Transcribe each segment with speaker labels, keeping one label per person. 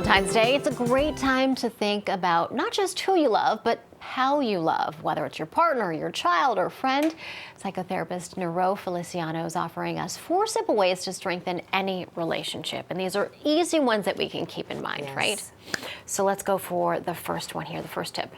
Speaker 1: Valentine's Day, it's a great time to think about not just who you love, but how you love, whether it's your partner, your child, or friend. Psychotherapist Nero Feliciano is offering us 4 simple ways to strengthen any relationship. And these are easy ones that we can keep in mind, right? So let's go for the first one here, the first tip.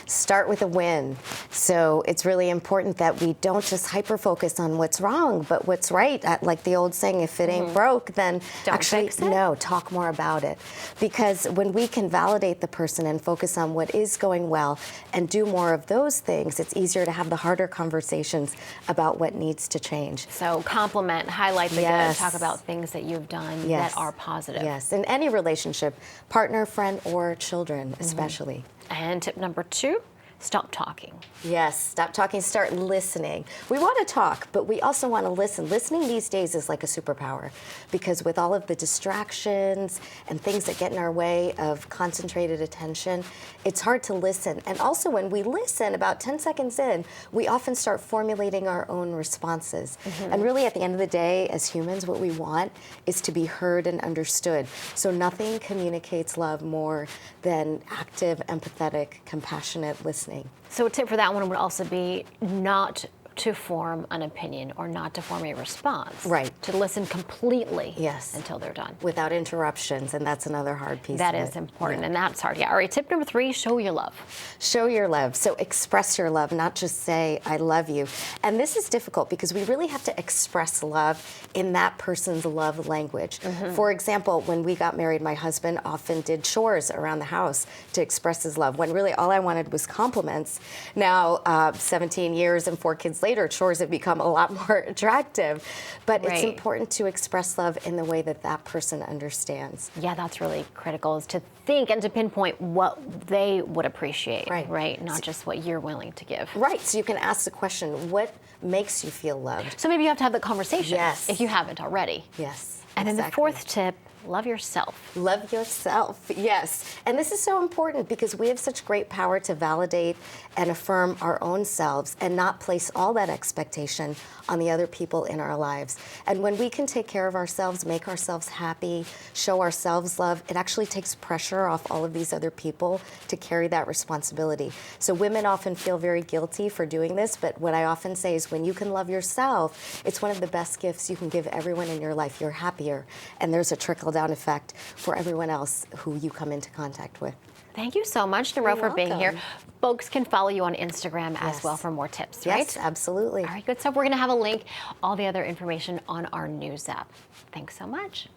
Speaker 2: Start with a win. So it's really important that we don't just hyper-focus on what's wrong, but what's right. Like the old saying, if it ain't broke, then
Speaker 1: Don't fix it.
Speaker 2: No, talk more about it. Because when we can validate the person and focus on what is going well and do more of those things, it's easier to have the harder conversations about what needs to change.
Speaker 1: So compliment, highlight the good,
Speaker 2: Yes.
Speaker 1: talk about things that you've done
Speaker 2: Yes.
Speaker 1: that are positive.
Speaker 2: Yes, in any relationship, partner, friend, or children especially.
Speaker 1: And tip number 2, stop talking.
Speaker 2: Yes, stop talking, start listening. We want to talk, but we also want to listen. Listening these days is like a superpower because with all of the distractions and things that get in our way of concentrated attention, it's hard to listen. And also when we listen, about 10 seconds in, we often start formulating our own responses. And really at the end of the day, as humans, what we want is to be heard and understood. So nothing communicates love more than active, empathetic, compassionate listening.
Speaker 1: So a tip for that one would also be not to form an opinion or not to form a response.
Speaker 2: Right.
Speaker 1: To listen completely
Speaker 2: Yes.
Speaker 1: until they're done.
Speaker 2: Without interruptions, and that's another hard piece
Speaker 1: That
Speaker 2: of
Speaker 1: is
Speaker 2: it.
Speaker 1: important,
Speaker 2: Yeah.
Speaker 1: and that's hard. Yeah. All right, tip number 3, show your love.
Speaker 2: Show your love. So express your love, not just say, I love you. And this is difficult because we really have to express love in that person's love language. For example, when we got married, my husband often did chores around the house to express his love, when really all I wanted was compliments. Now, 17 years and 4 kids later, chores have become a lot more attractive. But it's
Speaker 1: Right.
Speaker 2: important to express love in the way that that person understands.
Speaker 1: Yeah, that's really critical, is to think and to pinpoint what they would appreciate,
Speaker 2: Right.
Speaker 1: Not just what you're willing to give.
Speaker 2: Right, so you can ask the question, what makes you feel loved?
Speaker 1: So maybe you have to have the conversation
Speaker 2: Yes.
Speaker 1: if you haven't already.
Speaker 2: Yes.
Speaker 1: And then the
Speaker 2: exactly.
Speaker 1: 4th tip, love yourself.
Speaker 2: Love yourself, yes. And this is so important because we have such great power to validate and affirm our own selves and not place all that expectation on the other people in our lives. And when we can take care of ourselves, make ourselves happy, show ourselves love, it actually takes pressure off all of these other people to carry that responsibility. So women often feel very guilty for doing this, but what I often say is when you can love yourself, it's one of the best gifts you can give everyone in your life. You're happier, and there's a trickle-down effect for everyone else who you come into contact with.
Speaker 1: Thank you so much, Nero, for being here.
Speaker 2: welcome.
Speaker 1: Folks can follow you on Instagram as
Speaker 2: Yes.
Speaker 1: well for more tips, right?
Speaker 2: Yes, absolutely.
Speaker 1: All right, good stuff. We're going to have a link, all the other information on our news app. Thanks so much.